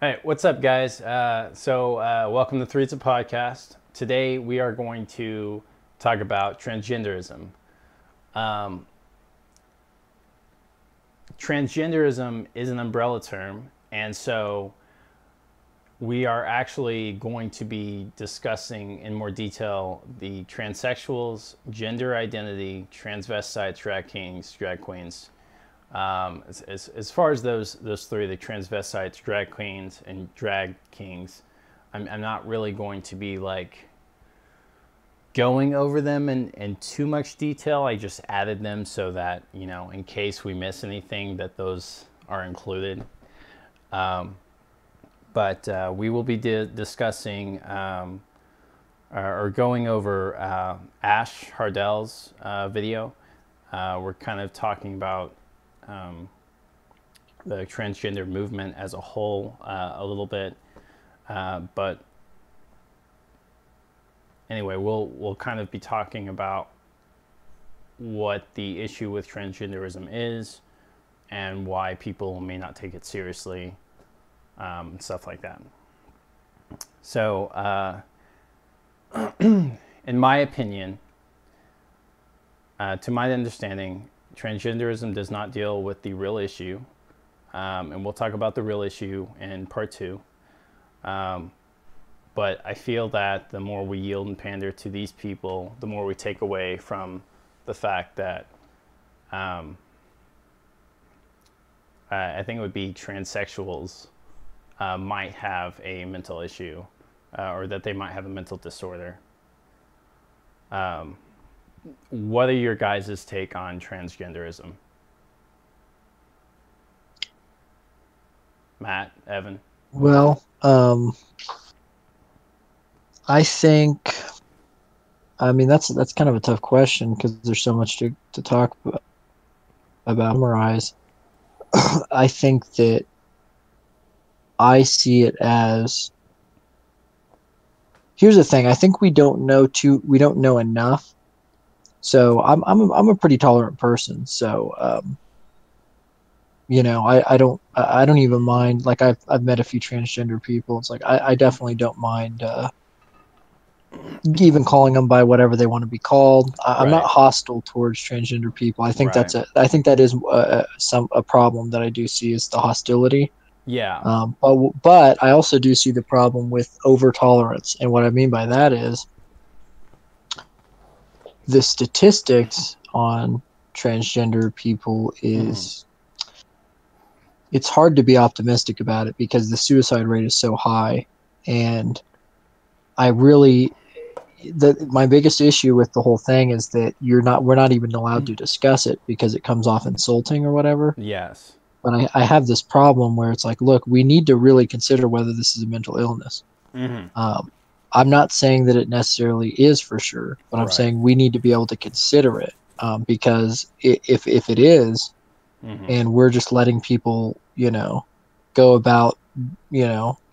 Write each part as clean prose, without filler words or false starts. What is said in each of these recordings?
Hey, what's up, guys? Welcome to Three's a Podcast. Today, we are going to talk about transgenderism. Um, Transgenderism is an umbrella term, and so we are actually going to be discussing in more detail the transsexuals, gender identity, transvestites, drag kings, drag queens. As far as those three, the transvestites, drag queens, and drag kings, I'm not really going to be like going over them in too much detail. I just added them so that, in case we miss anything, that those are included. But we will be discussing or going over Ash Hardell's video. We're kind of talking about the transgender movement as a whole a little bit, but anyway, we'll kind of be talking about what the issue with transgenderism is and why people may not take it seriously, stuff like that. So, in my opinion, to my understanding, transgenderism does not deal with the real issue, and we'll talk about the real issue in part two. But I feel that the more we yield and pander to these people, the more we take away from the fact that I think it would be transsexuals might have a mental issue, or that they might have a mental disorder. What are your guys' take on transgenderism? Matt, Evan? Well, I think, I mean, that's kind of a tough question because there's so much to talk about. Summarize. I think that I see it as, here's the thing. I think we don't know enough. So I'm a pretty tolerant person. So, I don't even mind. Like I've met a few transgender people. It's like I definitely don't mind even calling them by whatever they want to be called. I'm not Right, hostile towards transgender people. right. I think that is a problem that I do see is the hostility. Yeah. But I also do see the problem with over tolerance, and what I mean by that is the statistics on transgender people Mm-hmm. is it's hard to be optimistic about it because the suicide rate is so high, and I really my biggest issue with the whole thing is that we're not even allowed to discuss it because it comes off insulting or whatever. Yes. But I have this problem where it's like, look, we need to really consider whether this is a mental illness. Mm-hmm. Um, I'm not saying that it necessarily is for sure, but I'm Right. saying we need to be able to consider it, because if it is, Mm-hmm. and we're just letting people, go about,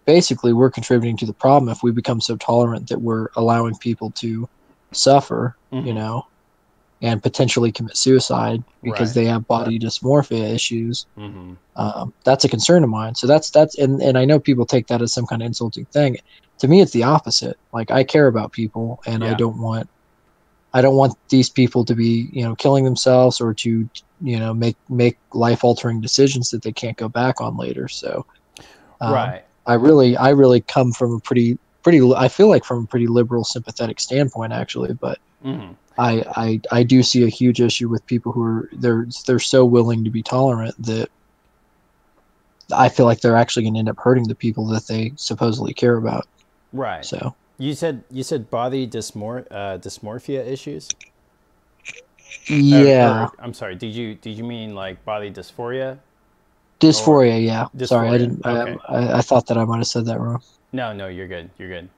basically we're contributing to the problem if we become so tolerant that we're allowing people to suffer, Mm-hmm. and potentially commit suicide because Right. they have body dysmorphia issues. Mm-hmm. That's a concern of mine. So and I know people take that as some kind of insulting thing. To me, it's the opposite. Like I care about people, and Yeah. I don't want these people to be, killing themselves or to, make life altering decisions that they can't go back on later. So, Right. I really come from a I feel like from a pretty liberal, sympathetic standpoint, actually. But Mm-hmm. I do see a huge issue with people who are they're so willing to be tolerant that I feel like they're actually going to end up hurting the people that they supposedly care about. Right. So, You said body dysmorphia issues? yeah, Or I'm sorry. Did you mean like body dysphoria or dysphoria. Yeah, sorry, I dysphoria? didn't. Okay. I thought that I might have said that wrong. No, no, you're good. You're good.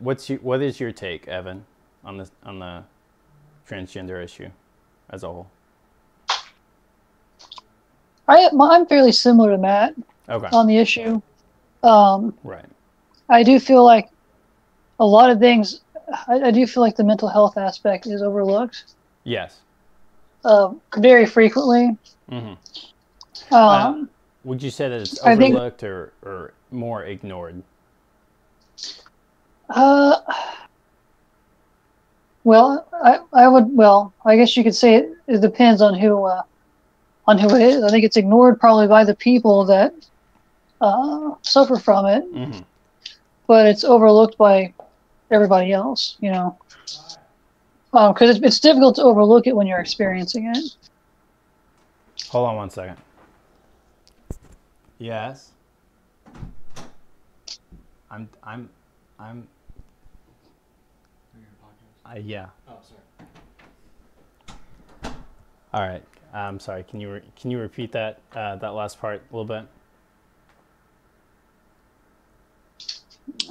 What is your take, Evan, on the transgender issue as a whole? I'm fairly similar to Matt Okay. on the issue. Um, Right. I do feel like a lot of things. I do feel like the mental health aspect is overlooked Yes. very frequently. Mm-hmm. Uh, Um, would you say that it's I think, overlooked or more ignored? uh, well, I would, well, I guess you could say it depends on who it is. I think it's ignored probably by the people that suffer from it, Mm-hmm. but it's overlooked by everybody else, you know, because it's difficult to overlook it when you're experiencing it. Hold on one second. Yes. I'm. Yeah. Oh, sorry. All right. I'm sorry. Can you repeat that that last part a little bit?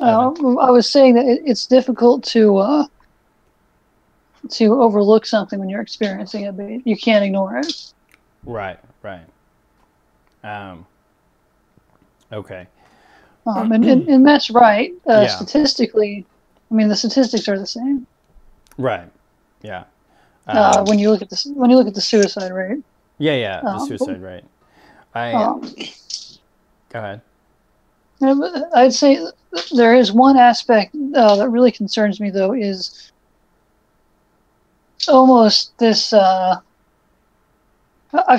I was saying that it's difficult to overlook something when you're experiencing it, but you can't ignore it. Right. Right. Okay. And Matt's right. Yeah. Statistically, I mean the statistics are the same. Right. Yeah. When you look at the suicide rate. Yeah. The suicide rate. Go ahead. I'd say there is one aspect that really concerns me, though, is almost this. I've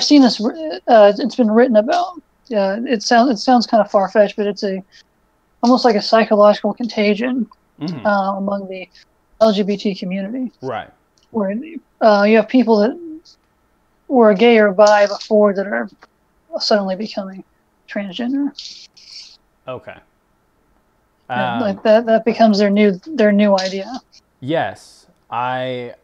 seen this. It's been written about. It sounds kind of far fetched, but it's almost like a psychological contagion among the LGBT community. Right. Where you have people that were gay or bi before that are suddenly becoming transgender. Okay. Like that becomes their new idea. Yes, I've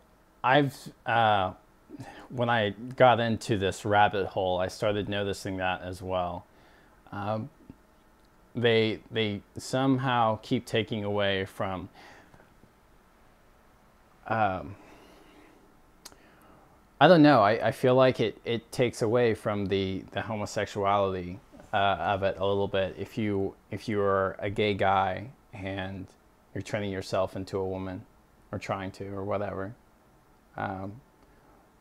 when I got into this rabbit hole, I started noticing that as well. They somehow keep taking away from. I don't know. I feel like it takes away from the homosexuality of it a little bit. If you are a gay guy and you're turning yourself into a woman, or trying to, or whatever, and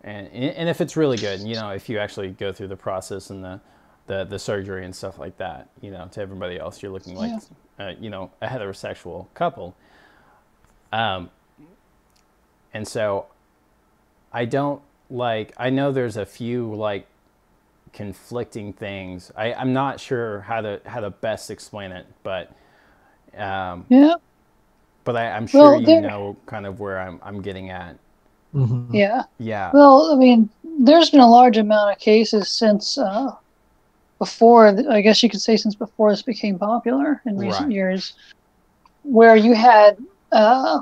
if it's really good, you know, if you actually go through the process and the surgery and stuff like that, you know, to everybody else you're looking like you know, a heterosexual couple, and so I don't like. I know there's a few like conflicting things. I'm not sure how to best explain it, but but I'm sure you know kind of where I'm getting at. Mm-hmm. Yeah. Well, I mean, there's been a large amount of cases since before. I guess you could say since before this became popular in recent years, where you had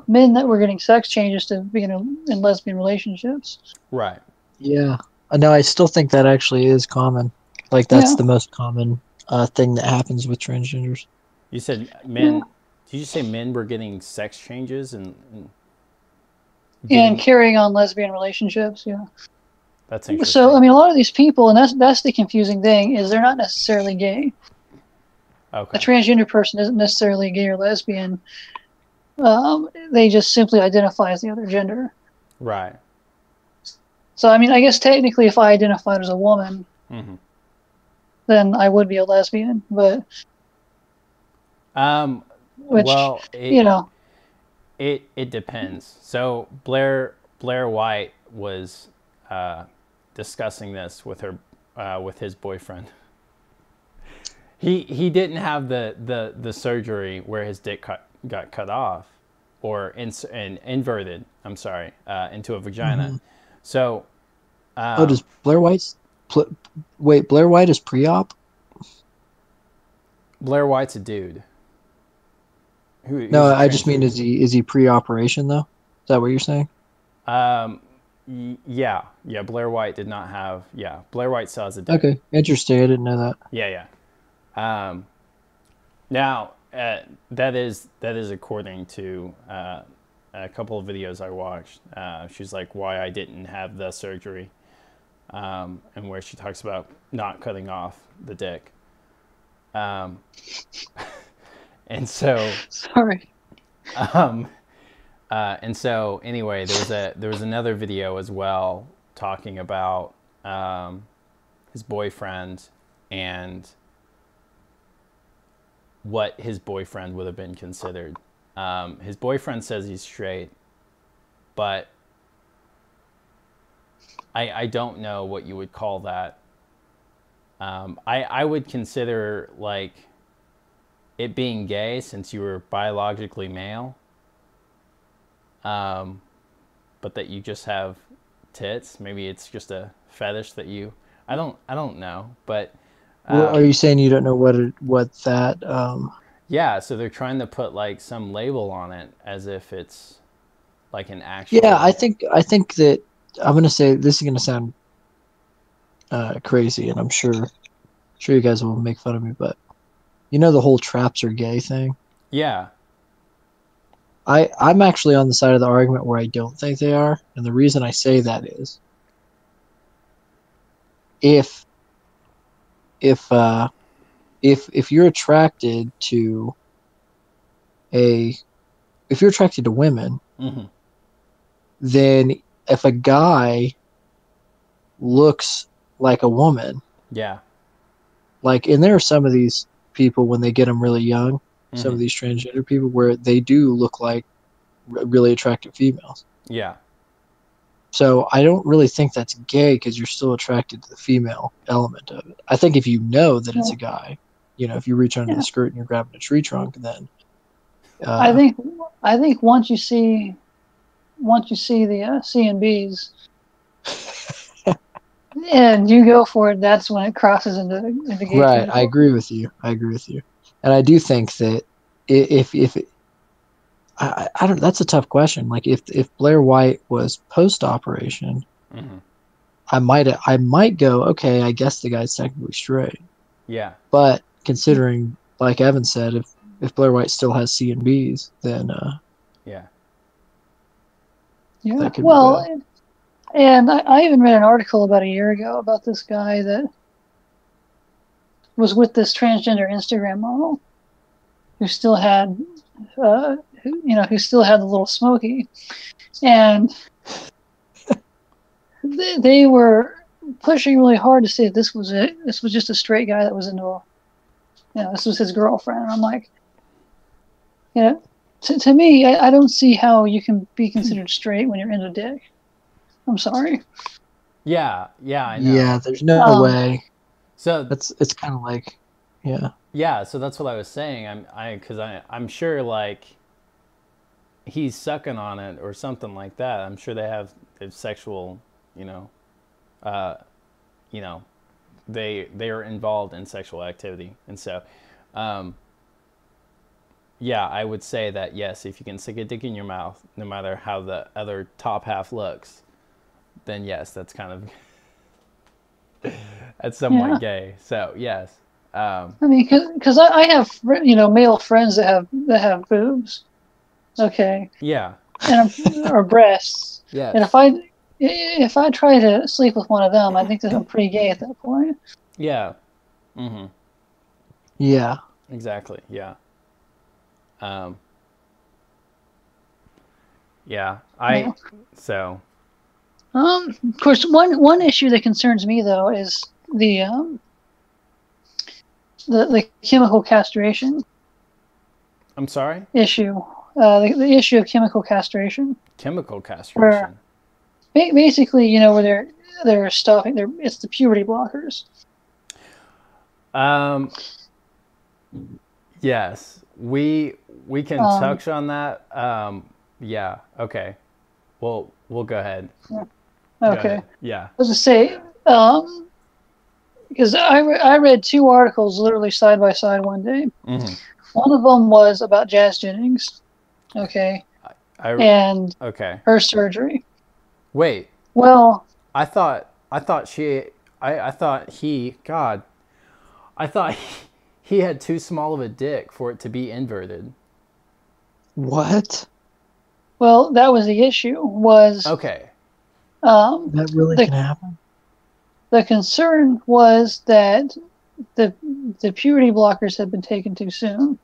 men that were getting sex changes to be in lesbian relationships. Right. Yeah. No, I still think that actually is common. Like that's the most common thing that happens with transgenders. You said men. Did you say men were getting sex changes and carrying on lesbian relationships? Yeah. That's interesting. So I mean, a lot of these people, and that's the confusing thing, is they're not necessarily gay. Okay. A transgender person isn't necessarily gay or lesbian. They just simply identify as the other gender. Right. So, I mean, I guess technically if I identified as a woman, then I would be a lesbian, but... well, you know... It depends. So, Blair White was discussing this with with his boyfriend. He didn't have the surgery where his dick got cut off or inverted. I'm sorry, into a vagina. So, does Blair White's wait? Blair White is pre-op. Blair White's a dude. No, I just mean is he pre-operation though? Is that what you're saying? Yeah. Blair White did not have. Yeah, Blair White still has a dick. Okay, interesting. I didn't know that. Yeah. Now that is according to a couple of videos I watched. She's like why I didn't have the surgery, and where she talks about not cutting off the dick. And so sorry. And so anyway, there was another video as well talking about his boyfriend and what his boyfriend would have been considered. His boyfriend says he's straight, but I don't know what you would call that. I would consider like it being gay since you were biologically male, but that you just have tits. Maybe it's just a fetish that you. I don't know, but. Well, are you saying you don't know what that? Yeah, so they're trying to put like some label on it as if it's like an actual. Yeah, I think that I'm gonna say this is gonna sound crazy, and I'm sure you guys will make fun of me, but you know the whole traps are gay thing. Yeah. I'm actually on the side of the argument where I don't think they are, and the reason I say that is if you're attracted to women, Mm-hmm. then if a guy looks like a woman, Yeah. like, and there are some of these people when they get them really young, Mm-hmm. some of these transgender people where they do look like really attractive females. Yeah. So I don't really think that's gay because you're still attracted to the female element of it. I think if you know that it's a guy, if you reach under the skirt and you're grabbing a tree trunk, then I think once you see the C and B's and you go for it, that's when it crosses into gay. Right, territory. I agree with you, and I do think that if I don't. That's a tough question. Like if Blair White was post operation, Mm-hmm. I might go, okay, I guess the guy's technically straight. Yeah. But considering, like Evan said, if Blair White still has C and B's, then Yeah. Yeah. could be Well, bad. and I even read an article about a year ago about this guy that was with this transgender Instagram model who still had, who still had the little smoky, and they were pushing really hard to say that this was it. This was just a straight guy that was into, this was his girlfriend. And I'm like, to me, I don't see how you can be considered straight when you're into dick. I'm sorry. Yeah. Yeah. I know. Yeah, there's no way. So it's kind of like, yeah. Yeah. So that's what I was saying. I'm sure like he's sucking on it or something like that. I'm sure they have sexual, they are involved in sexual activity, and so, yeah, I would say that yes, if you can stick a dick in your mouth, no matter how the other top half looks, then yes, that's kind of that's somewhat gay. So yes. I mean, because I have male friends that have boobs, okay. Yeah. And or breasts. Yes. And if I try to sleep with one of them, I think that I'm pretty gay at that point. Yeah. Mm-hmm. Yeah. Exactly. Yeah. Yeah. So. Of course, one issue that concerns me though is the chemical castration. I'm sorry? Issue. The issue of chemical castration. Chemical castration. Where basically, where they're stopping. It's the puberty blockers. Yes, we can touch on that. Yeah. Okay. Well, we'll go ahead. Okay. Go ahead. Yeah. I was to say, because I read two articles literally side by side one day. Mm-hmm. One of them was about Jazz Jennings, okay, and her surgery. Wait. Well, I thought he had too small of a dick for it to be inverted. What? Well, that was the issue. Okay. That really can happen. The concern was that the puberty blockers had been taken too soon.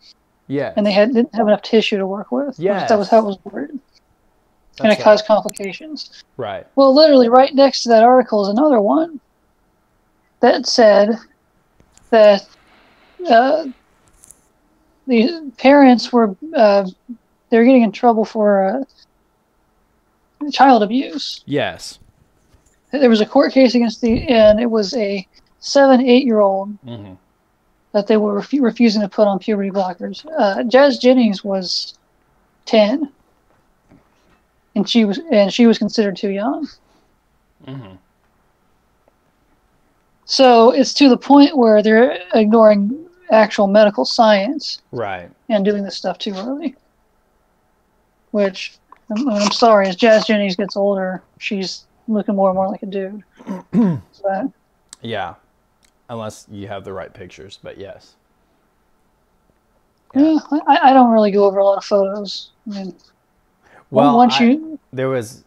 Yeah. And they didn't have enough tissue to work with. Yeah. That was how it was worded. And it caused complications. Right. Well, literally right next to that article is another one that said that the parents were they're getting in trouble for child abuse. Yes. There was a court case and it was a 7-8-year-old that they were refusing to put on puberty blockers. Jazz Jennings was 10, and she was considered too young. So it's to the point where they're ignoring actual medical science, right, and doing this stuff too early. Which I'm sorry, as Jazz Jennings gets older, she's looking more and more like a dude. But, yeah, unless you have the right pictures, but yes. Yeah, I don't really go over a lot of photos. I mean, well, there was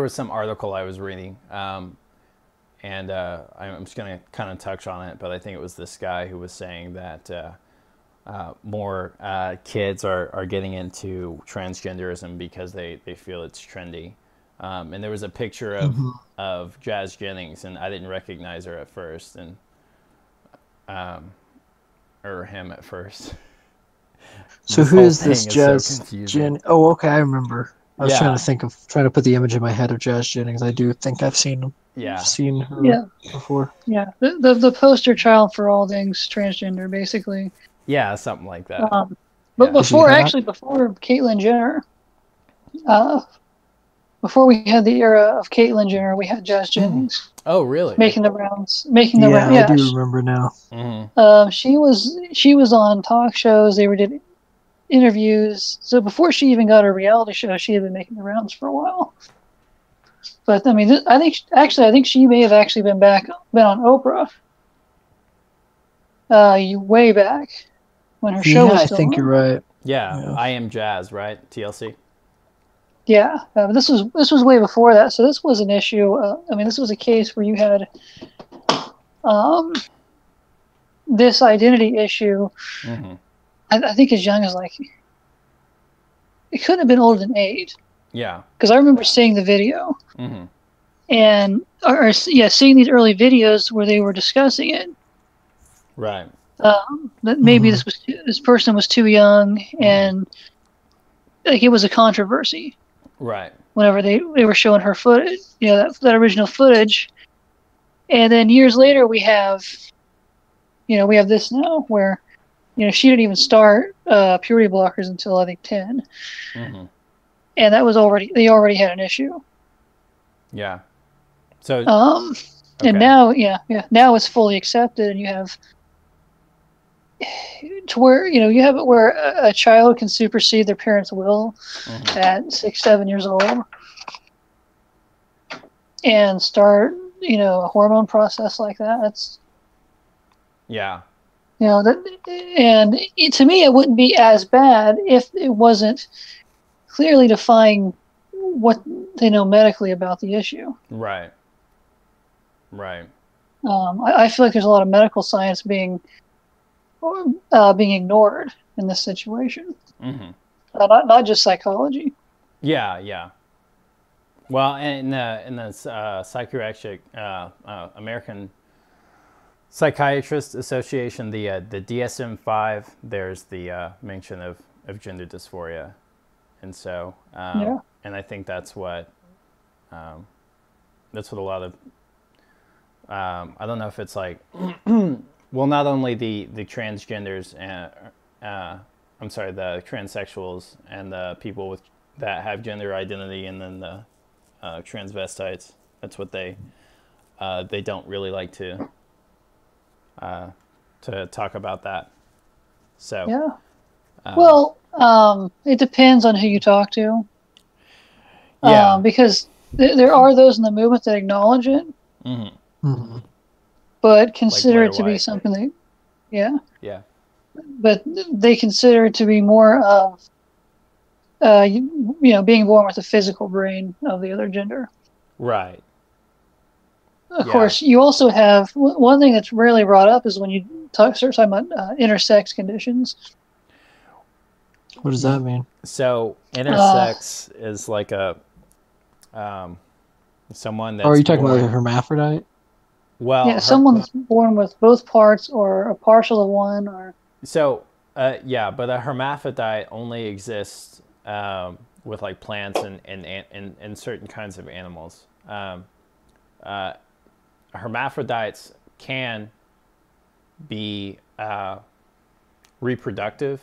some article I was reading, and I'm just going to kind of touch on it, but I think it was this guy who was saying that more kids are getting into transgenderism because they feel it's trendy. And there was a picture of Jazz Jennings, and I didn't recognize her at first, and or him at first. So who is this Jazz Jennings? Oh, okay, I remember. I was trying to put the image in my head of Jazz Jennings. I do think I've seen him. Yeah. Seen her before. Yeah, the poster child for all things transgender, basically. Yeah, something like that. But before Caitlyn Jenner, before we had the era of Caitlyn Jenner, we had Jazz Jennings. Oh, really? Making the rounds. Yeah, I do remember now. She was on talk shows. They did interviews. So before she even got a reality show, she had been making the rounds for a while. But I mean, I think she may have actually been on Oprah. Way back when her show was still I think on. you're right. Yeah, I Am Jazz, right? TLC. Yeah, this was way before that. So this was an issue. I mean, this was a case where you had this identity issue. I think as young as it couldn't have been older than 8. Yeah. Because I remember seeing the video, and seeing these early videos where they were discussing it. Right. That maybe this person was too young, and it was a controversy. Right. Whenever they were showing her footage, that original footage, and then years later we have this now where, she didn't even start puberty blockers until I think 10, and that was they already had an issue. Yeah. So. And now, now it's fully accepted, and you have to where you have it where a child can supersede their parents' will at 6-7 years old and start a hormone process like that. That's and to me it wouldn't be as bad if it wasn't clearly defying what they know medically about the issue. Right. I feel like there's a lot of medical science being ignored in this situation. Not just psychology. Yeah. Well, in the psychiatric American Psychiatrist Association, the DSM-5, there's the mention of gender dysphoria, and so and I think that's what a lot of I don't know if it's like well, not only the transgenders and the transsexuals and the people that have gender identity, and then the transvestites. That's what they don't really like to talk about that. So it depends on who you talk to. Because there are those in the movement that acknowledge it. But consider it to be something that, but they consider it to be more of, being born with the physical brain of the other gender. Right. Of course, you also have one thing that's rarely brought up is when you start talking about intersex conditions. What does that mean? So intersex is like a someone that's. Are you talking about a hermaphrodite? Well, Yeah, someone's born with both parts or a partial of one, or so yeah, but a hermaphrodite only exists with like plants and certain kinds of animals. Hermaphrodites can be reproductive.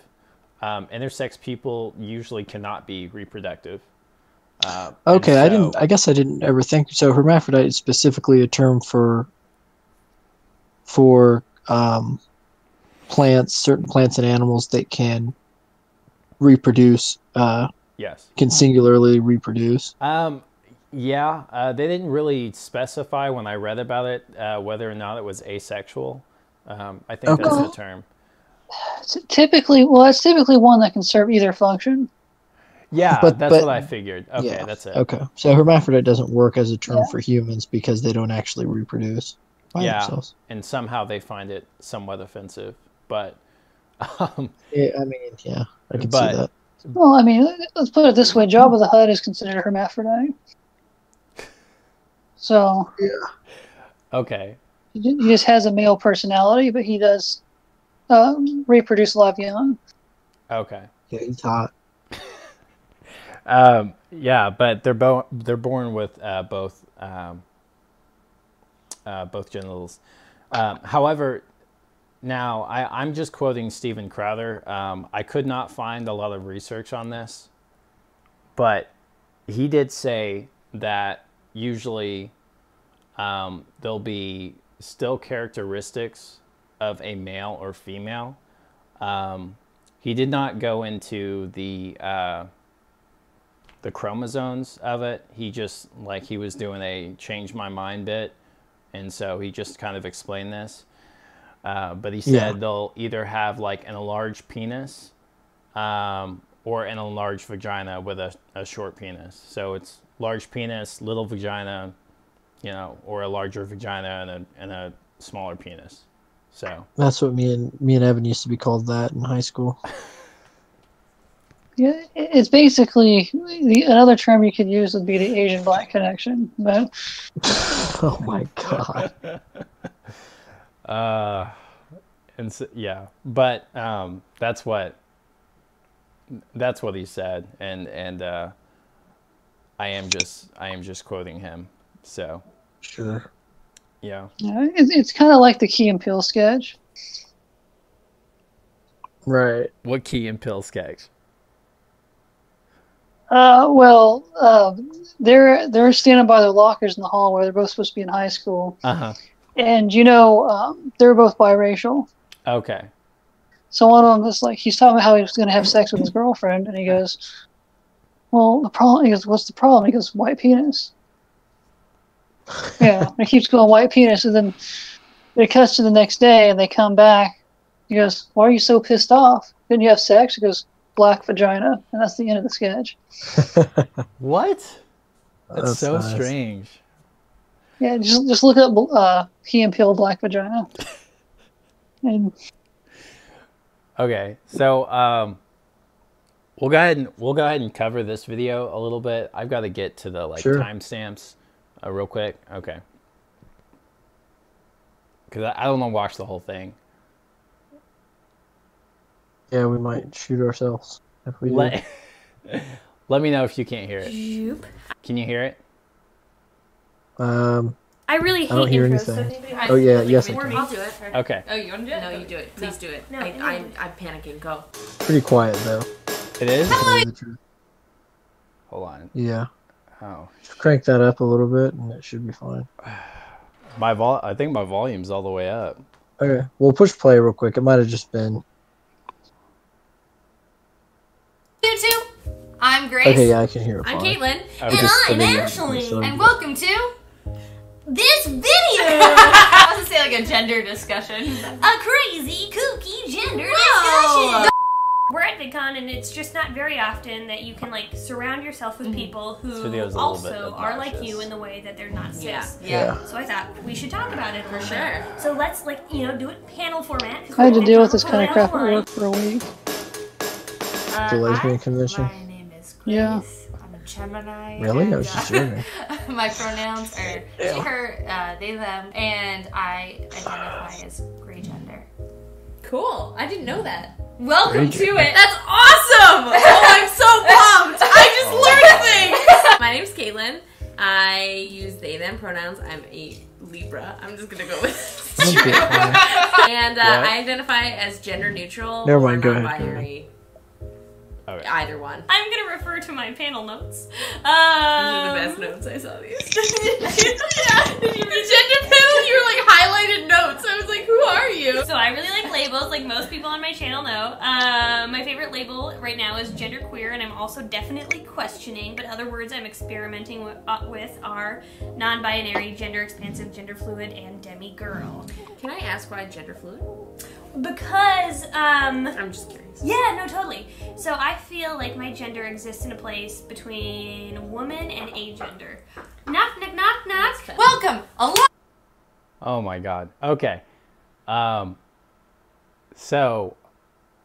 Intersex people usually cannot be reproductive. Okay, I guess I didn't ever think so. Hermaphrodite is specifically a term for plants, certain plants and animals that can reproduce. Yes. Can singularly reproduce. Yeah, they didn't really specify when I read about it whether or not it was asexual. I think that's the term. it's typically one that can serve either function. Yeah, that's what I figured. Okay, yeah, that's it. Okay, so hermaphrodite doesn't work as a term for humans because they don't actually reproduce by themselves. And somehow they find it somewhat offensive. But yeah, I mean, yeah, I can see that. Well, I mean, let's put it this way: Jabba the Hutt is considered a hermaphrodite. So yeah, okay, he just has a male personality, but he does reproduce a lot of young. Okay. Yeah, he's hot. Yeah, but they're born with both genitals. However, now I'm just quoting Steven Crowder. I could not find a lot of research on this, but he did say that usually there'll be still characteristics of a male or female. He did not go into the chromosomes of it. He just, like, he was doing a change my mind bit, and so he just kind of explained this. But he said they'll either have like an enlarged penis or an enlarged vagina with a short penis. So it's large penis, little vagina, you know, or a larger vagina and a smaller penis. So that's what me and Evan used to be called that in high school. Yeah, it's basically another term you could use would be the Asian black connection. But oh my god. And so, yeah, but that's what he said, and I am just quoting him. So sure. Yeah. It's kind of like the Key and Peele sketch. Right. What Key and Peele sketch? They're standing by their lockers in the hall where they're both supposed to be in high school. And they're both biracial. Okay. So one of them is like, he's talking about how he was going to have sex with his girlfriend, and he goes, "Well, the problem." He goes, "What's the problem?" He goes, "White penis." Yeah, and he keeps going, "White penis," and then it cuts to the next day, and they come back. He goes, "Why are you so pissed off? Didn't you have sex?" He goes, "Black vagina," and that's the end of the sketch. What? That's so nice. Strange. Yeah, just look up Key and Peele black vagina. And okay, so we'll go ahead and cover this video a little bit. I've got to get to the timestamps real quick. Okay, because I don't want to watch the whole thing. Yeah, we might shoot ourselves if we do. Let me know if you can't hear it. Can you hear it? I really hate intros. So oh yeah, yes I can. I'll do it. Okay. Oh, you want to do it? No, you do it. Please do it. No, I'm panicking. Go. Pretty quiet though. It is? Hello. Hold on. Yeah. Oh. Just crank that up a little bit and it should be fine. I think my volume's all the way up. Okay. We'll push play real quick. It might have just been. I'm Grace. Okay, yeah, I can hear it. I'm Caitlin. Okay. And I'm Ashley. And welcome to this video. I was gonna say like a gender discussion. A crazy, kooky gender discussion. We're at VidCon, and it's just not very often that you can like surround yourself with people who also are like you in the way that they're not cis. Yeah. So I thought we should talk about it for sure. So let's do it panel format. I had to deal with this kind of crap at work for a week. The lesbian convention. My name is Grace. Yeah. I'm Gemini. Really? And, I was just joking. my pronouns are she, her, they, them, and I identify as gray gender. Cool. I didn't know that. Welcome to it. That's awesome! Oh, I'm so pumped! I just learned things! My name's Caitlin. I use they, them pronouns. I'm a Libra. I'm just gonna go with it. And I identify as gender neutral Never or mind, go ahead. non-binary. Okay. Either one. I'm gonna refer to my panel notes. These are the best notes. I saw these. Yeah. Did you read gender panel? You were like highlighted notes. I was like, who are you? So I really like labels, like most people on my channel know. My favorite label right now is genderqueer, and I'm also definitely questioning, but other words I'm experimenting with are non-binary, gender expansive, gender fluid, and demi-girl. Can I ask why gender fluid? Because, I'm just curious. yeah, no, totally. So I feel like my gender exists in a place between woman and agender. Knock, knock, knock, knock. Welcome. Oh my God. Okay. So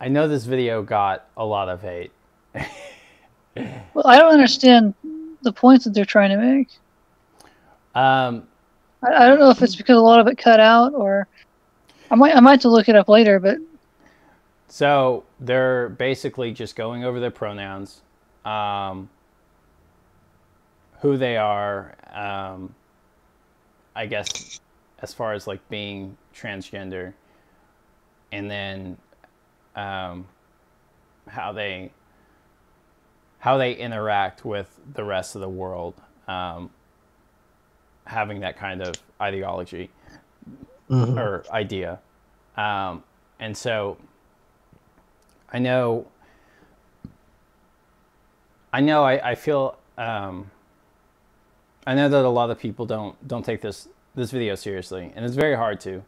I know this video got a lot of hate. Well, I don't understand the points that they're trying to make. I don't know if it's because a lot of it cut out, or I might have to look it up later. But so they're basically just going over their pronouns, who they are, I guess, as far as like being transgender, and then how they interact with the rest of the world, having that kind of ideology or idea. And so I feel I know that a lot of people don't take this video seriously, and it's very hard to,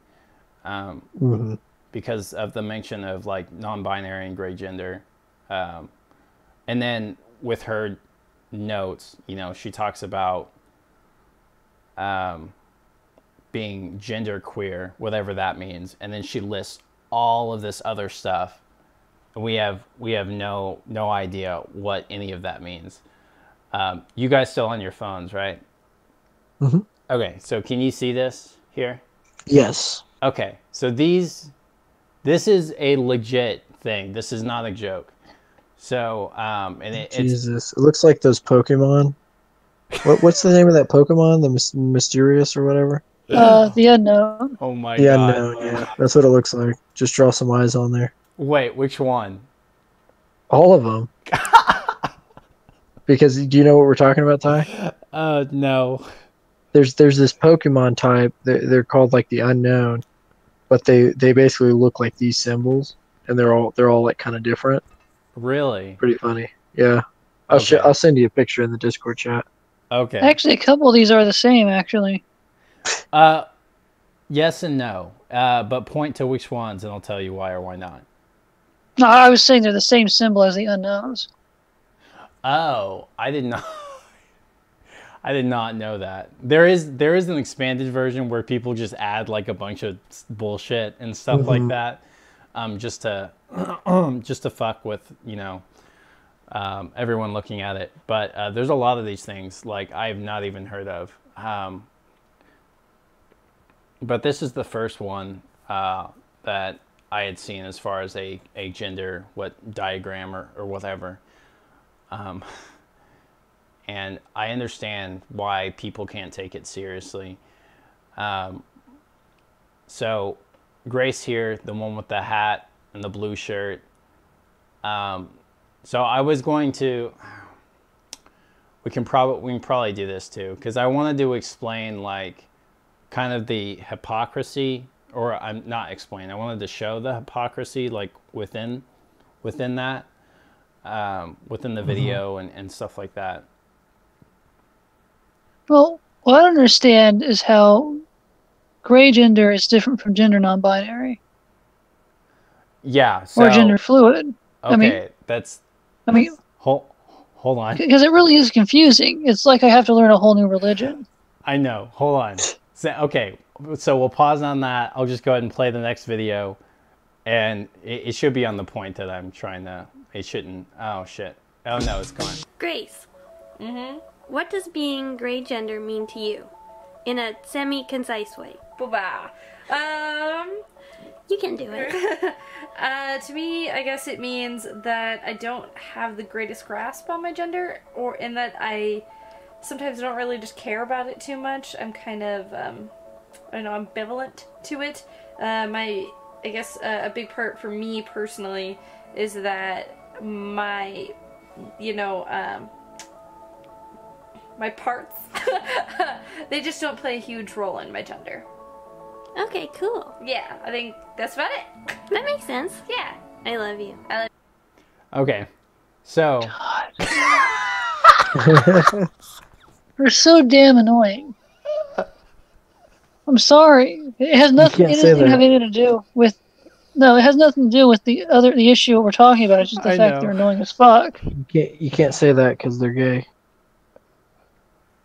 because of the mention of like non-binary and gray gender, and then with her notes, you know, she talks about being gender queer, whatever that means, and then she lists all of this other stuff. We have no idea what any of that means. You guys still on your phones, right? Mm-hmm. Okay, so can you see this here? Yes. Okay, so this is a legit thing. This is not a joke. So, and Jesus, it looks like those Pokemon. What's the name of that Pokemon? The Mysterious or whatever? the unknown. Oh my The God. Unknown, yeah. That's what it looks like. Just draw some eyes on there. Wait, which one? All of them. Because do you know what we're talking about, Ty? No. There's this Pokemon type. They're called like the Unknown, but they basically look like these symbols, and they're all like kind of different. Really? Pretty funny. Yeah. I'll send you a picture in the Discord chat. Okay. Actually, a couple of these are the same. Actually. Yes and no. But point to which ones, and I'll tell you why or why not. No, I was saying they're the same symbol as the unknowns. Oh, I did not. I did not know that. There is an expanded version where people just add like a bunch of bullshit and stuff like that, just to fuck with, you know, everyone looking at it. But there's a lot of these things like I've not even heard of. But this is the first one that I had seen as far as a gender diagram or whatever. And I understand why people can't take it seriously. So Grace here, the one with the hat and the blue shirt. So I was going to, we can probably do this too, because I wanted to explain like kind of the hypocrisy, or I'm not explain. I wanted to show the hypocrisy like within that, within the video and stuff like that. Well, what I don't understand is how gray gender is different from gender non-binary. Yeah. So, or gender fluid. Okay, I mean, hold on. Because it really is confusing. It's like I have to learn a whole new religion. I know. Hold on. Okay, so we'll pause on that. I'll just go ahead and play the next video, and it should be on the point that I'm trying to. It shouldn't. Oh shit. Oh no, it's gone. Grace, Mm-hmm. What does being gray gender mean to you? In a semi-concise way. Booba. You can do it. To me, I guess it means that I don't have the greatest grasp on my gender, or in that I sometimes don't really just care about it too much. I'm kind of, I don't know, ambivalent to it. I guess a big part for me personally is that my, my parts, they just don't play a huge role in my gender. Okay, cool. Yeah, I think that's about it. That makes sense. Yeah. I love you. Okay, so You're so damn annoying. I'm sorry. It has nothing. can't It say doesn't have that. anything to do with. No, it has nothing to do with the issue we're talking about. It's just the I fact know. they're annoying as fuck. You can't say that because they're gay.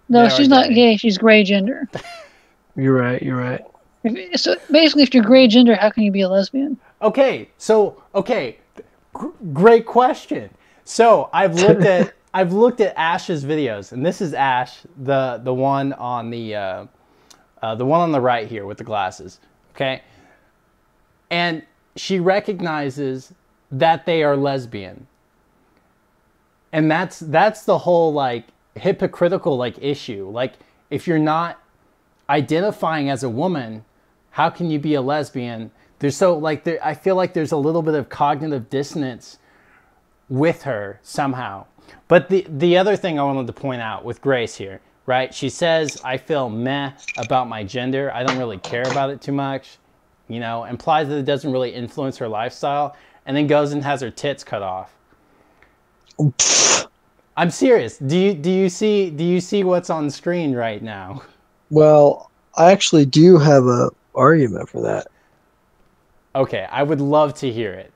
No, They are she's not gay. gay. She's gray gender. You're right. So basically, if you're gray gender, how can you be a lesbian? Okay, great question. So I've looked at Ash's videos, and this is Ash, the one on the one on the right here with the glasses. Okay, and she recognizes that they are lesbian, and that's the whole like hypocritical like issue. Like if you're not identifying as a woman, how can you be a lesbian? I feel like there's a little bit of cognitive dissonance with her somehow. But the other thing I wanted to point out with Grace here, right? She says, I feel meh about my gender. I don't really care about it too much. Implies that it doesn't really influence her lifestyle, and then goes and has her tits cut off. I'm serious. Do you see what's on screen right now? Well, I actually do have a argument for that. Okay, I would love to hear it.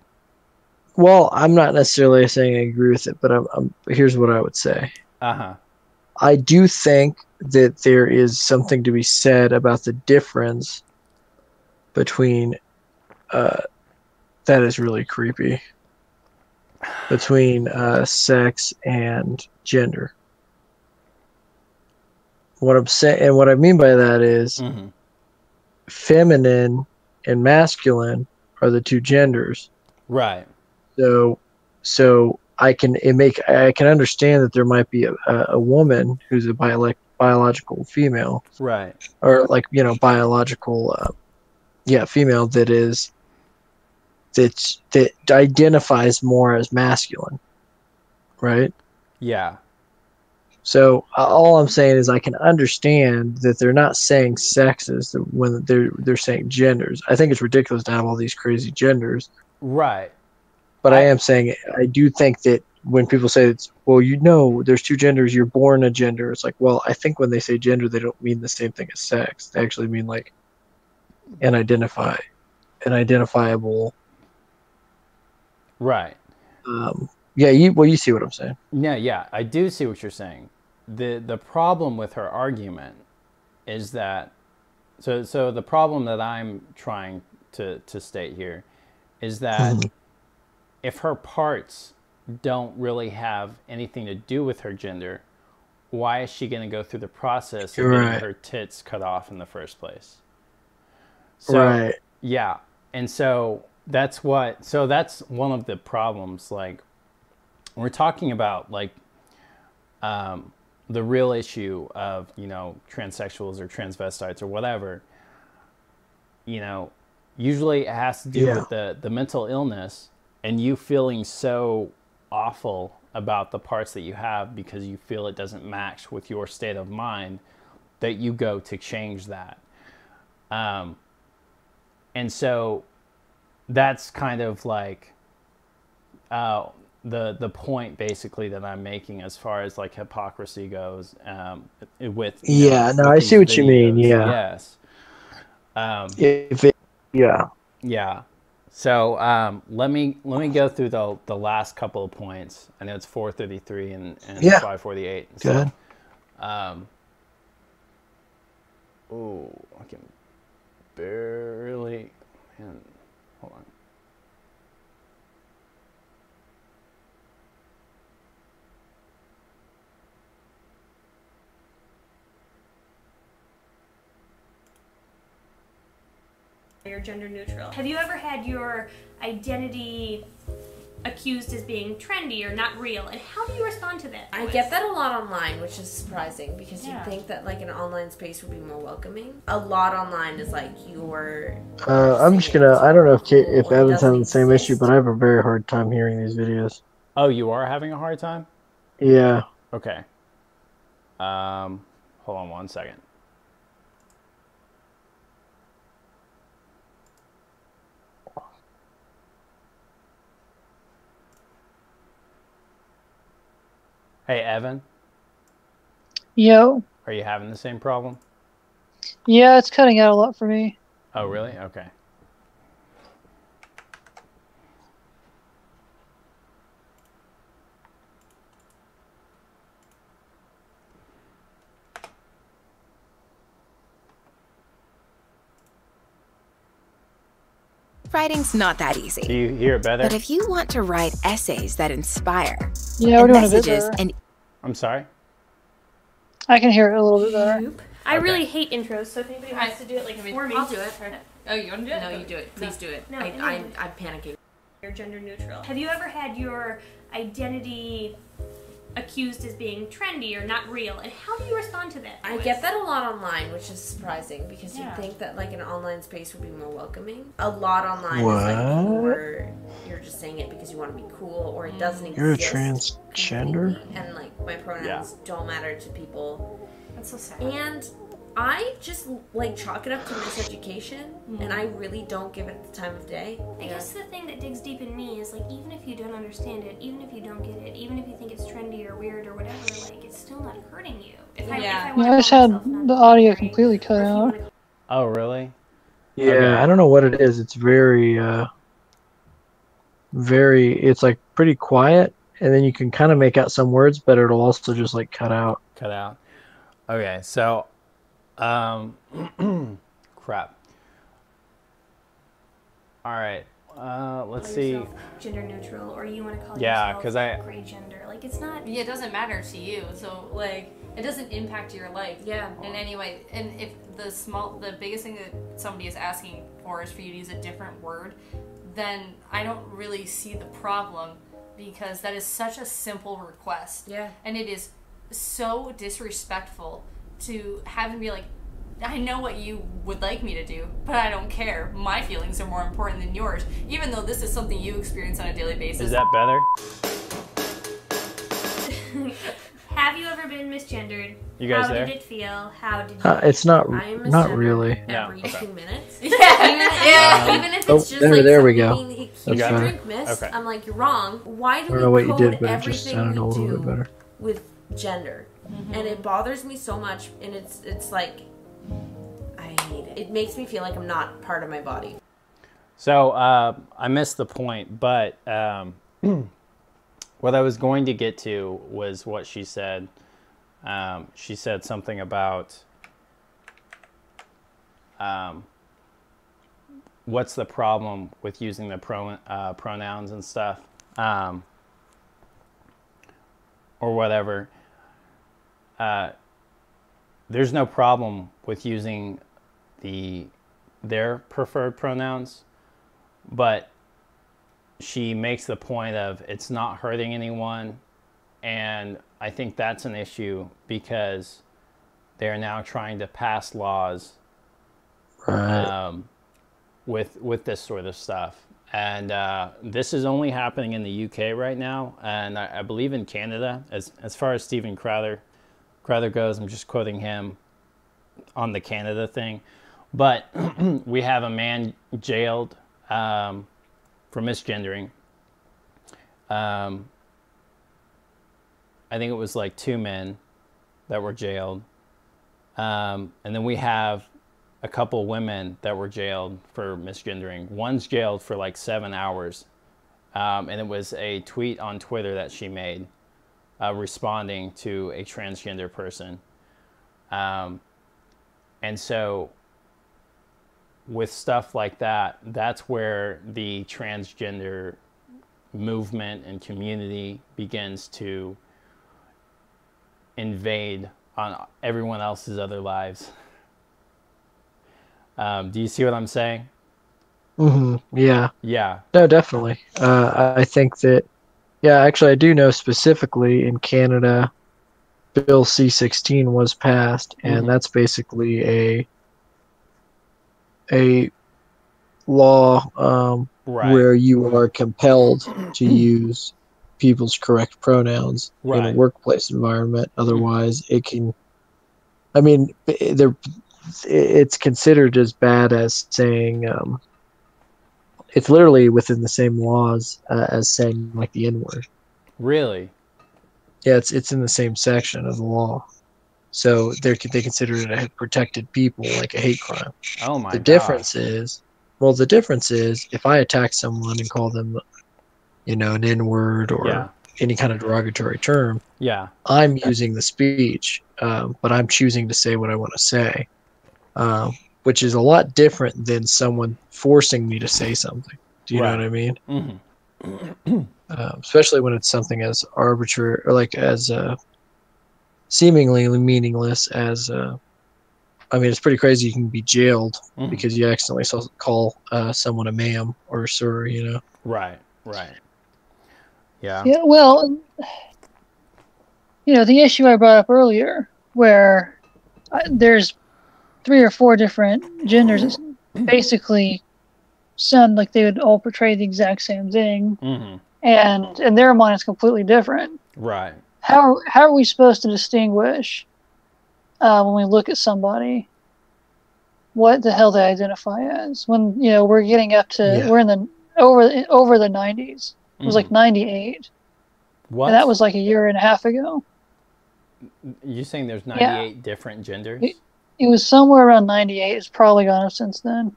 Well, I'm not necessarily saying I agree with it, but here's what I would say. Uh-huh. I do think that there is something to be said about the difference between that is really creepy, between sex and gender. What I'm saying, and what I mean by that is feminine and masculine are the two genders. Right. So I can understand that there might be a woman who's a biological female, Right. or biological female that identifies more as masculine, right? Yeah. So all I'm saying is I can understand that they're not saying sexes when they're saying genders. I think it's ridiculous to have all these crazy genders. Right. But I am saying I do think that when people say it's, well, there's two genders, you're born a gender. It's like, well, I think when they say gender, they don't mean the same thing as sex. They actually mean like an identifiable. Right. You see what I'm saying. Yeah, I do see what you're saying. The problem with her argument is that so the problem that I'm trying to state here is that if her parts don't really have anything to do with her gender, why is she going to go through the process of getting her tits cut off in the first place? So, yeah. And so that's one of the problems. Like, we're talking about like the real issue of, transsexuals or transvestites or whatever, usually it has to do with the mental illness and you feeling so awful about the parts that you have because you feel it doesn't match with your state of mind that you go to change that. And so that's kind of like the point basically that I'm making as far as like hypocrisy goes with I see what you mean. Yeah. Yes. Yeah. So let me go through the last couple of points. I know it's 433 and 548. So, good. I can barely. Man, hold on. You're gender neutral. Have you ever had your identity accused as being trendy or not real, and how do you respond to that? I get that a lot online, which is surprising because you'd think that like an online space would be more welcoming. A lot online is like you're. I'm just gonna. I don't know if Evan's having the same issue, but I have a very hard time hearing these videos. Oh, you are having a hard time? Yeah. Okay. Hold on one second. Hey, Evan. Yo. Are you having the same problem? Yeah, it's cutting out a lot for me. Oh, really? Okay. Writing's not that easy. Do you hear it better? But if you want to write essays that inspire, yeah, we're doing a bit messages better. and I'm sorry? I can hear it a little bit better. I really hate intros, so if anybody wants to do it, like for me, I'll do it. Oh, you want to do it? No, you do it. Please do it. No, I'm panicking. You're gender neutral. Have you ever had your identity accused as being trendy or not real, and how do you respond to that? I get that a lot online, which is surprising because you'd think that like an online space would be more welcoming. A lot online is like you're just saying it because you want to be cool, or it doesn't exist. You're a transgender? completely, and like my pronouns don't matter to people. That's so sad. And I just like chalk it up to miseducation, and I really don't give it the time of day. I guess the thing that digs deep in me is like, even if you don't understand it, even if you don't get it, even if you think it's trendy or weird or whatever, like it's still not hurting you. If I just had the audio completely cut out. Oh, really? Yeah, Okay. I don't know what it is. It's very, it's like pretty quiet, and then you can kind of make out some words, but it'll also just like cut out. Cut out. Okay, so, crap. All right, let's see. Gender neutral, or you want to call Yeah, because yourself gray gender. Like it's not. Yeah, it doesn't matter to you. So like, it doesn't impact your life. Yeah. In any way. And if the biggest thing that somebody is asking for is for you to use a different word, then I don't really see the problem, because that is such a simple request. Yeah. And it is so disrespectful to have him be like, I know what you would like me to do, but I don't care. My feelings are more important than yours, even though this is something you experience on a daily basis. Is that better? Have you ever been misgendered? You guys How there? did it feel? How did you? It's not I'm not misgendered really. every No, okay. 2 minutes. Yeah. Even if Oh, it's just there- like there we go. something he That's should fine. drink mist, Okay. I'm like, you're wrong. Why I do don't know we what you code did, but it just everything sounded a we little bit do better. with gender? And it bothers me so much, and it's like, I hate it. It makes me feel like I'm not part of my body. So I missed the point, but what I was going to get to was what she said. She said something about what's the problem with using the pronouns and stuff, or whatever. There's no problem with using their preferred pronouns, but she makes the point of it's not hurting anyone, and I think that's an issue because they're now trying to pass laws with this sort of stuff, and this is only happening in the UK right now, and I believe in Canada. As far as Stephen Crowther goes, I'm just quoting him on the Canada thing. But we have a man jailed for misgendering. I think it was like 2 men that were jailed. And then we have a couple women that were jailed for misgendering. One's jailed for like 7 hours. And it was a tweet on Twitter that she made responding to a transgender person. And so with stuff like that, that's where the transgender movement and community begins to invade on everyone else's other lives. Do you see what I'm saying? Yeah. Yeah. No, definitely. I think that, yeah, actually, I do know specifically in Canada, Bill C-16 was passed, and that's basically a law where you are compelled to use people's correct pronouns in a workplace environment. Otherwise, it can. I mean, it's considered as bad as saying. It's literally within the same laws as saying like the N-word. Really? Yeah, it's in the same section of the law. So they consider it a protected people, like a hate crime. Oh my The gosh. difference is if I attack someone and call them, an N-word or any kind of derogatory term, I'm using the speech, but I'm choosing to say what I want to say, which is a lot different than someone forcing me to say something. Do you know what I mean? Especially when it's something as arbitrary or like as seemingly meaningless as I mean, it's pretty crazy. You can be jailed because you accidentally call someone a ma'am or a sir, Right. Yeah. Yeah, well, the issue I brought up earlier, where there's 3 or 4 different genders that basically sound like they would all portray the exact same thing, and in their mind it's completely different. Right. How are we supposed to distinguish when we look at somebody what the hell they identify as? When we're getting up to we're in the over the 90s. It was like 98. What? And that was like a year and a half ago. You saying there's 98 different genders? It was somewhere around 98. It's probably gone up since then.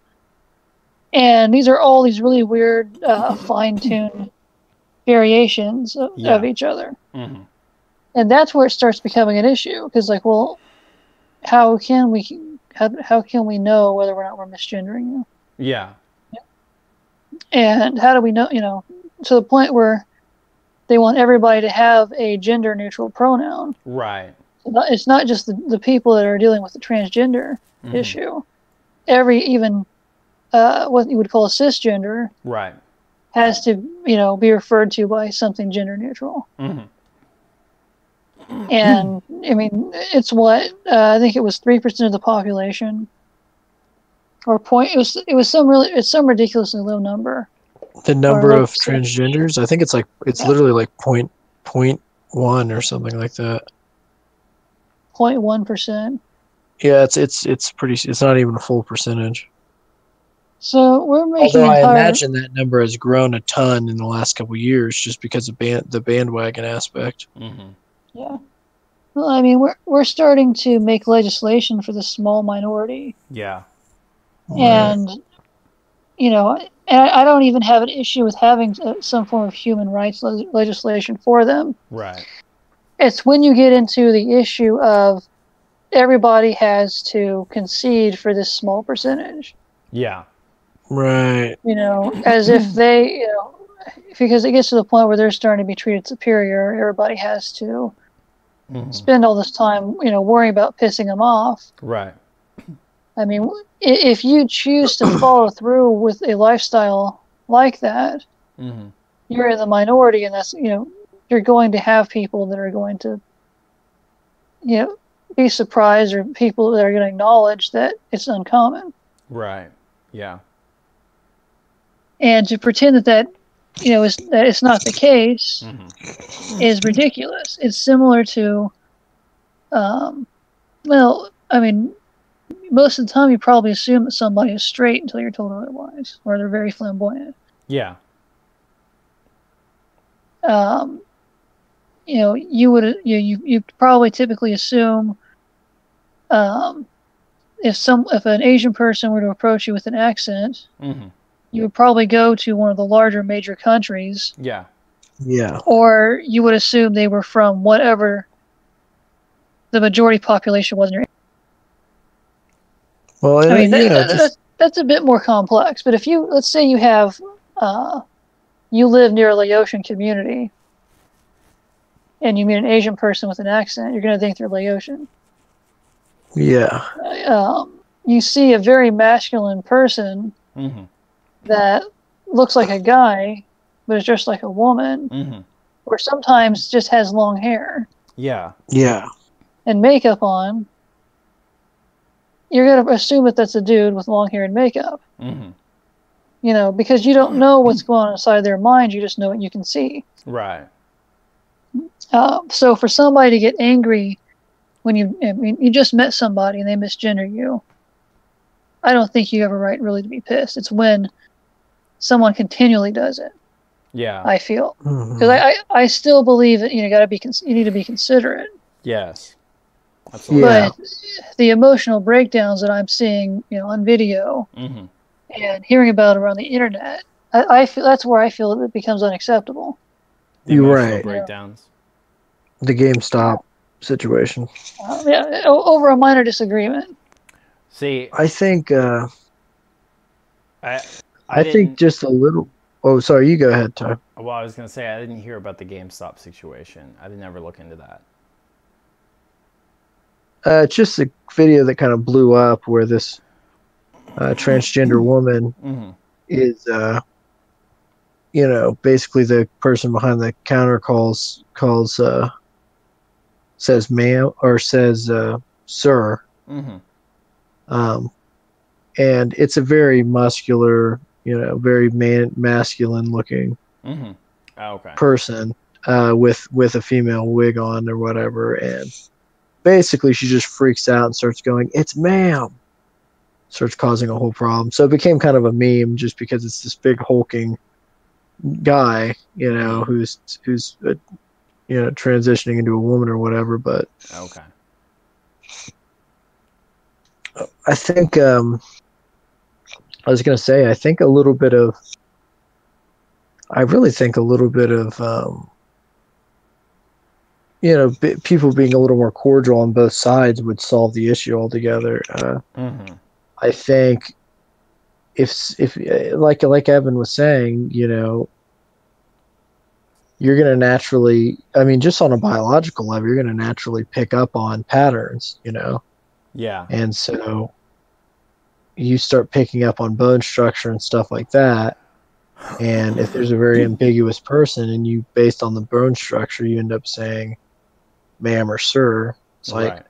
And these are all these really weird, fine-tuned variations of each other. And that's where it starts becoming an issue. Because, like, well, how can we know whether or not we're misgendering you? Yeah. And how do we know, to the point where they want everybody to have a gender-neutral pronoun. Right. It's not just the people that are dealing with the transgender issue. Even what you would call a cisgender has to, be referred to by something gender-neutral. And, I mean, it's what, I think it was 3% of the population. It's some ridiculously low number. The number of transgenders, I think it's literally like point 1 or something like that. 0.1%. Yeah, it's not even a full percentage. So we're making. Although I imagine that number has grown a ton in the last couple of years, just because of the bandwagon aspect. Yeah. Well, I mean, we're starting to make legislation for the small minority. Yeah. And I don't even have an issue with having some form of human rights legislation for them. Right. It's when you get into the issue of everybody has to concede for this small percentage. Yeah. Right. As if they, because it gets to the point where they're starting to be treated superior, everybody has to spend all this time, worrying about pissing them off. Right. I mean, if you choose to follow through with a lifestyle like that, you're in the minority, and that's, you're going to have people that are going to, be surprised, or people that are going to acknowledge that it's uncommon. Right. Yeah. And to pretend that that it's not the case is ridiculous. It's similar to, well, I mean, most of the time you probably assume that somebody is straight until you're told otherwise, or they're very flamboyant. Yeah. You probably typically assume if an Asian person were to approach you with an accent, you would probably go to one of the larger major countries. Yeah. Yeah. Or you would assume they were from whatever the majority population was in your. Well, I mean, that's a bit more complex. But if let's say you have, you live near a Laotian community, and you meet an Asian person with an accent, you're going to think they're Laotian. Yeah. You see a very masculine person that looks like a guy, but is dressed like a woman, Mm-hmm. or sometimes just has long hair. Yeah. Yeah. And makeup on, you're going to assume that that's a dude with long hair and makeup. Mm-hmm. You know, because you don't know what's going on inside their mind, you just know what you can see. Right. So for somebody to get angry when you just met somebody and they misgender you, I don't think you have a right really to be pissed. It's when someone continually does it. Yeah. I feel, because I still believe that you need to be considerate. Yes. Absolutely. Yeah. But the emotional breakdowns that I'm seeing, on video Mm-hmm. and hearing about around the internet, I feel that's where I feel it becomes unacceptable. The You're emotional right. breakdowns. The GameStop situation. Over a minor disagreement. See, I think. I I think just a little. Oh, sorry. You go ahead, Ty. Well, I was going to say I didn't hear about the GameStop situation. I didn't ever look into that. It's just a video that kind of blew up where this transgender woman is, basically the person behind the counter says ma'am or says sir. Mm-hmm. And it's a very muscular, very masculine looking person with a female wig on or whatever, and basically she just freaks out and starts going, "It's ma'am." Starts causing a whole problem. So it became kind of a meme just because it's this big hulking guy, who's transitioning into a woman or whatever. But I think I was going to say, I really think a little bit of people being a little more cordial on both sides would solve the issue altogether. I think if like Evan was saying, you're going to naturally, just on a biological level, you're going to naturally pick up on patterns, Yeah. And so you start picking up on bone structure and stuff like that. And if there's a very ambiguous person and you, based on the bone structure, you end up saying ma'am or sir, it's like,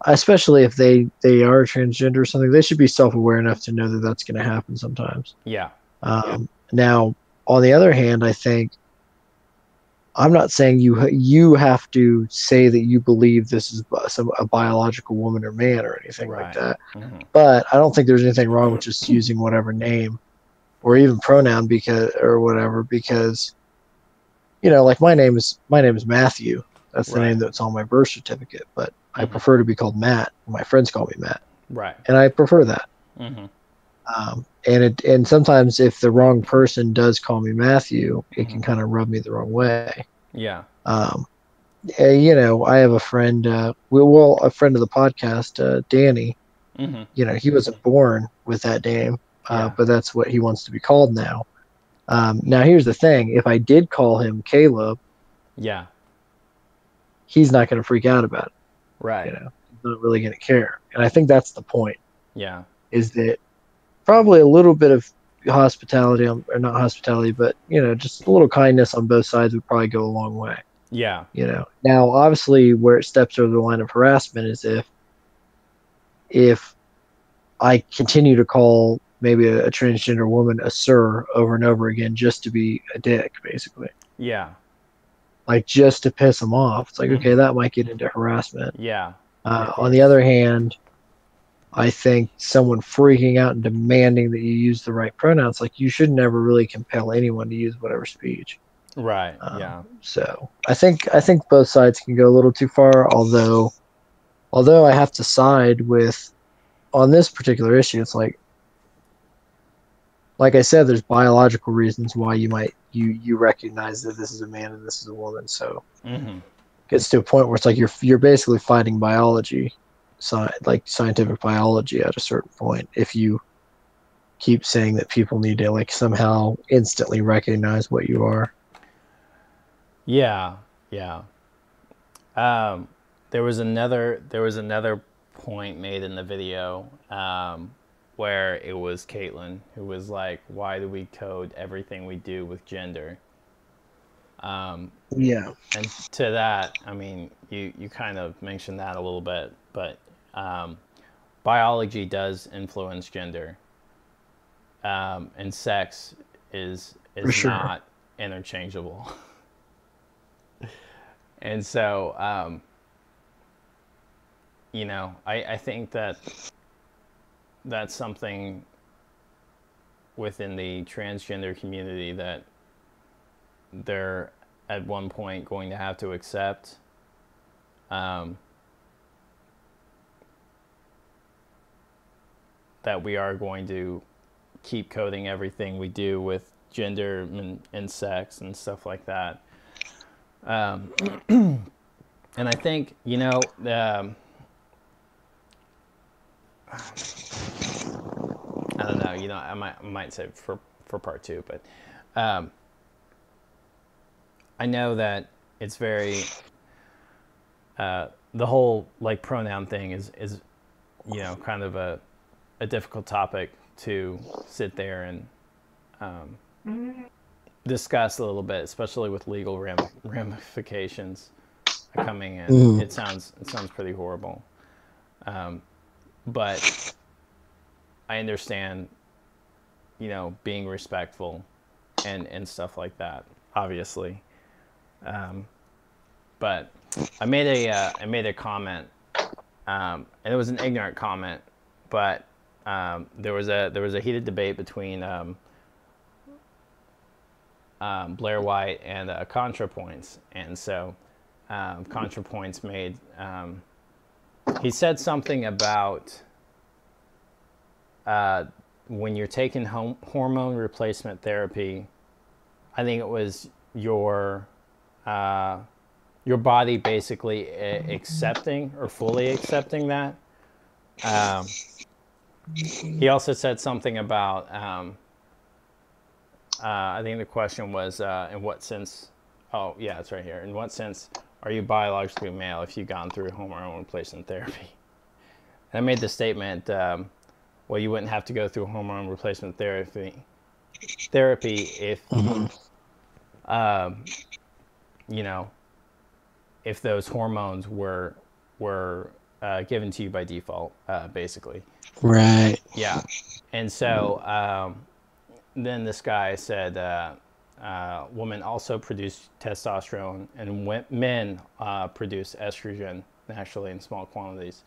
especially if they are transgender or something, they should be self-aware enough to know that that's going to happen sometimes. Yeah. Now, on the other hand, I think I'm not saying you have to say that you believe this is a biological woman or man or anything like that. But I don't think there's anything wrong with just using whatever name or even pronoun because like my name is Matthew. That's the name that's on my birth certificate, but I prefer to be called Matt. My friends call me Matt. Right. And I prefer that. And sometimes if the wrong person does call me Matthew, it can kind of rub me the wrong way. Yeah. I have a friend, a friend of the podcast, Danny. He wasn't born with that name, but that's what he wants to be called now. Now here's the thing: if I did call him Caleb, he's not going to freak out about it. Right. He's not really going to care. And I think that's the point. Yeah. Is that probably a little bit of hospitality, or not hospitality, but just a little kindness on both sides would probably go a long way. Yeah. Now obviously where it steps over the line of harassment is if I continue to call maybe a transgender woman a sir over and over again just to be a dick, basically. Yeah. Like just to piss them off. It's like, okay, that might get into harassment. Yeah. On the other hand, I think someone freaking out and demanding that you use the right pronouns, like you should never really compel anyone to use whatever speech. Right. Yeah. So I think both sides can go a little too far. Although I have to side with on this particular issue. It's like I said, there's biological reasons why you recognize that this is a man and this is a woman. So it gets to a point where it's like you're basically fighting biology. Like scientific biology at a certain point, if you keep saying that people need to like somehow instantly recognize what you are. Yeah. There was another point made in the video where it was Caitlin who was like, why do we code everything we do with gender? Yeah. And to that, I mean, you kind of mentioned that a little bit, but biology does influence gender, and sex is sure. not interchangeable. And so, you know, I think that that's something within the transgender community that they're at one point going to have to accept. That we are going to keep coding everything we do with gender and sex and stuff like that. And I think, you know, I don't know, you know, I might say for part two, but I know that it's very, the whole like pronoun thing is, you know, kind of a difficult topic to sit there and discuss a little bit, especially with legal ramifications coming in. It sounds pretty horrible, but I understand, you know, being respectful and stuff like that, obviously. But I made a comment, and it was an ignorant comment, but there was a heated debate between Blair White and Counterpoints, and so Counterpoints made he said something about when you're taking hormone replacement therapy. I think it was your body basically accepting or fully accepting that. He also said something about, I think the question was, in what sense, oh yeah, it's right here. In what sense are you biologically male if you've gone through hormone replacement therapy? And I made the statement, well, you wouldn't have to go through hormone replacement therapy if, you know, if those hormones were given to you by default, basically. Right. Yeah. And so then this guy said, women also produce testosterone, and men produce estrogen naturally in small quantities.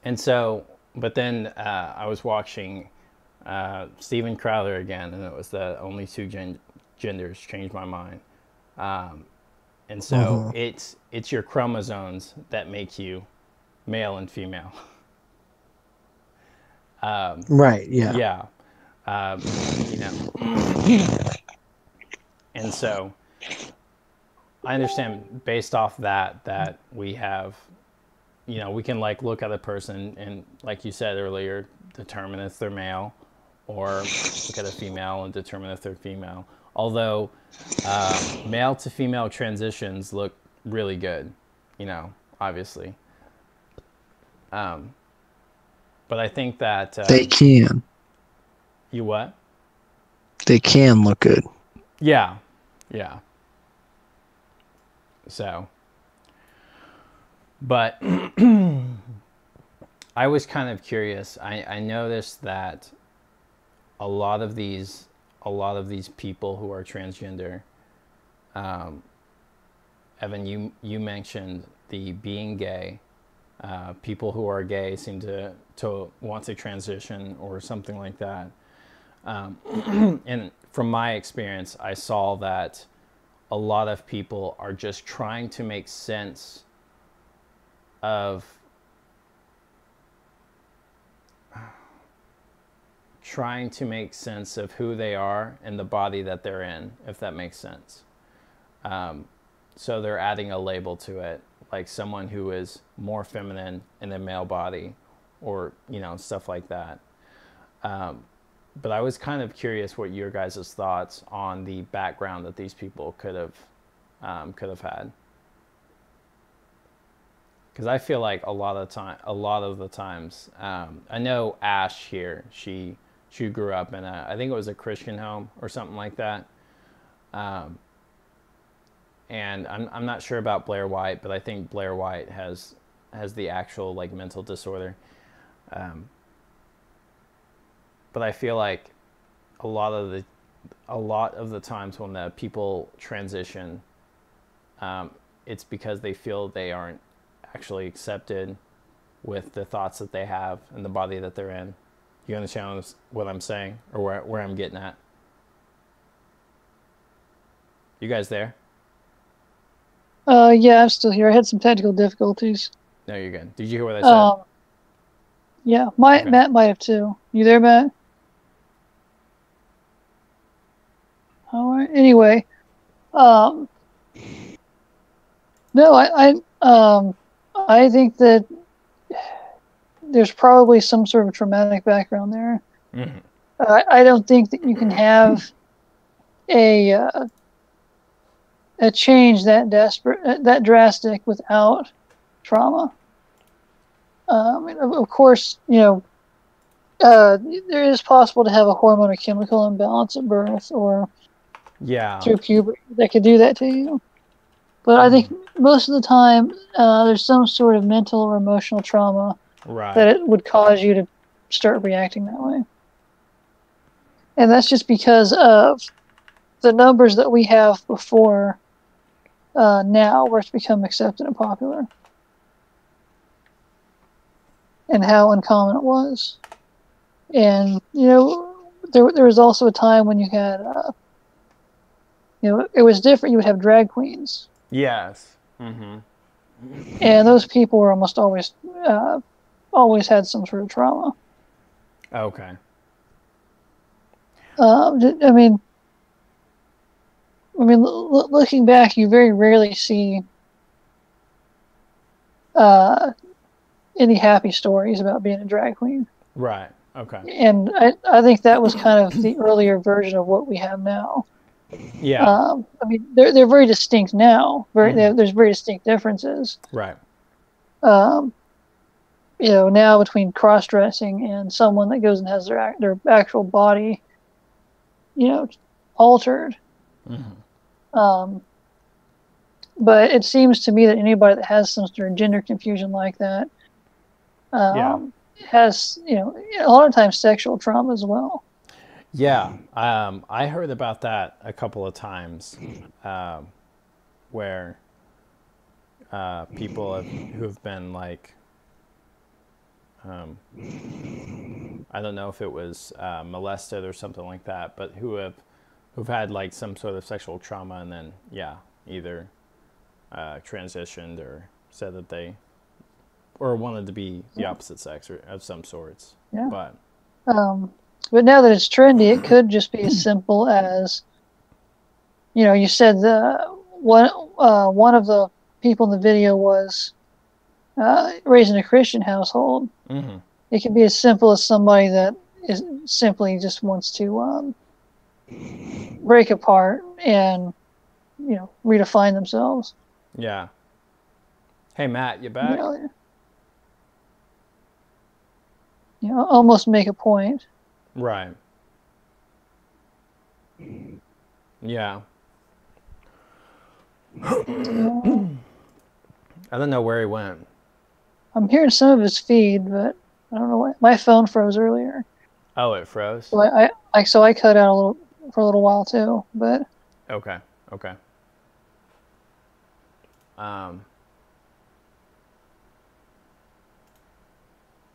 And so, but then I was watching Steven Crowder again, and it was the only two genders changed my mind. And so it's your chromosomes that make you male and female. Right. Yeah. Yeah. You know. And so I understand based off that we have, you know, we can like look at a person and, like you said earlier, determine if they're male, or look at a female and determine if they're female. Although male to female transitions look really good, you know, obviously. But I think that they can. You what? They can look good. Yeah, yeah. So, but I was kind of curious. I noticed that a lot of these people who are transgender, Evan, you mentioned the being gay. People who are gay seem to want to transition or something like that. And from my experience, I saw that a lot of people are just trying to make sense of who they are and the body that they're in, if that makes sense. So they're adding a label to it, like someone who is more feminine in a male body, or, you know, stuff like that. But I was kind of curious what your guys' thoughts on the background that these people could have had. because I feel like a lot of the times, I know Ash here, she grew up in I think it was a Christian home or something like that. And I'm not sure about Blair White, but I think Blair White has the actual like mental disorder. But I feel like a lot of the times when the people transition, it's because they feel they aren't actually accepted with the thoughts that they have and the body that they're in. You understand what I'm saying, or where I'm getting at? You guys there? Yeah, I'm still here. I had some technical difficulties. No, you're good. Did you hear what I said? Yeah, Okay. Matt might have too. You there, Matt? All right. Anyway, no, I think that there's probably some sort of traumatic background there. Mm-hmm. I don't think that you can have a change that that drastic without trauma. Of course, there is possible to have a hormone or chemical imbalance at birth or through puberty that could do that to you. But I think most of the time, there's some sort of mental or emotional trauma that it would cause you to start reacting that way. And that's just because of the numbers that we have before now, where it's become accepted and popular, and how uncommon it was. And there was also a time when you had it was different. You would have drag queens. Yes. Mm-hmm. And those people were almost always had some sort of trauma. Okay. I mean, looking back, you very rarely see any happy stories about being a drag queen. Right. Okay. And I think that was kind of the earlier version of what we have now. Yeah. I mean, they're very distinct now. There's very distinct differences. Right. Now between cross-dressing and someone that goes and has their actual body, altered. Mm-hmm. But it seems to me that anybody that has some sort of gender confusion like that has, a lot of times sexual trauma as well. Yeah. I heard about that a couple of times where people who have been like, I don't know if it was molested or something like that, but who've had like some sort of sexual trauma and then either transitioned or said that they or wanted to be the opposite sex or of some sorts. Yeah. But now that it's trendy, it could just be as simple as, you said one of the people in the video was raised in a Christian household. Mm-hmm. It can be as simple as somebody that is simply just wants to break apart and redefine themselves. Yeah. Hey Matt, you back? Almost make a point. Right. Yeah. I don't know where he went. I'm hearing some of his feed, but I don't know why. My phone froze earlier. Oh, it froze? So I cut out for a little while too, but. Okay. Hold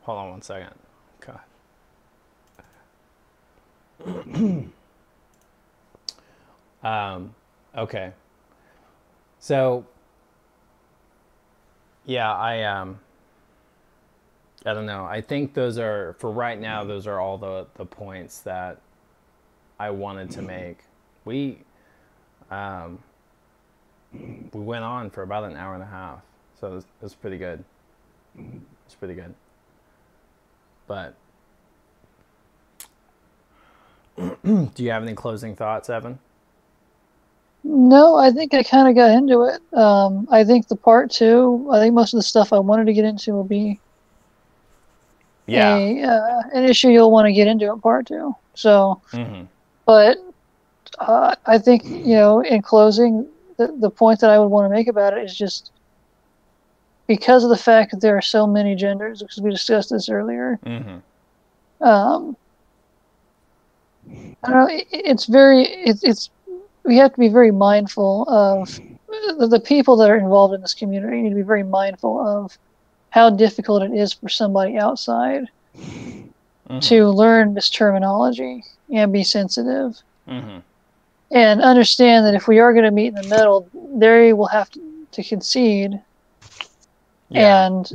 on one second. God. Okay. So, yeah, I don't know. I think those are, for right now, those are all the points that I wanted to make. We went on for about an hour and a half, so it was pretty good. It's pretty good. But do you have any closing thoughts, Evan? No, I think I kind of got into it. I think the part 2, I think most of the stuff I wanted to get into will be an issue you'll want to get into in part 2. So, but I think, in closing, the point that I would want to make about it is just because of the fact that there are so many genders, because we discussed this earlier. I don't know. It's we have to be very mindful of the people that are involved in this community. You need to be very mindful of how difficult it is for somebody outside to learn this terminology and be sensitive. And understand that if we are going to meet in the middle, they will have to concede and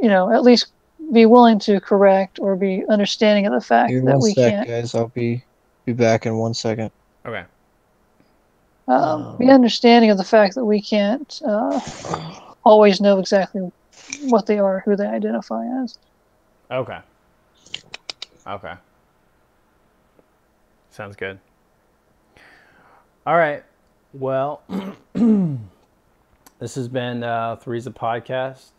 at least be willing to correct or be understanding of the fact that we can't. Guys, I'll be back in 1 second. Okay. Be understanding of the fact that we can't always know exactly what they are, who they identify as. Okay. Sounds good. All right. Well, this has been Three's a Podcast.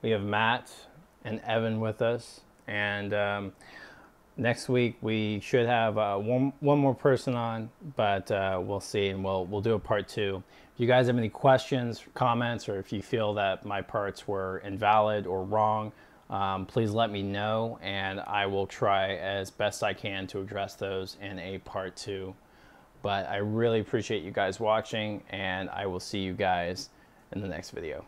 We have Matt and Evan with us, and next week we should have one more person on, but we'll see, and we'll do a part 2. If you guys have any questions, comments, or if you feel that my parts were invalid or wrong, please let me know, and I will try as best I can to address those in a part 2. But I really appreciate you guys watching, and I will see you guys in the next video.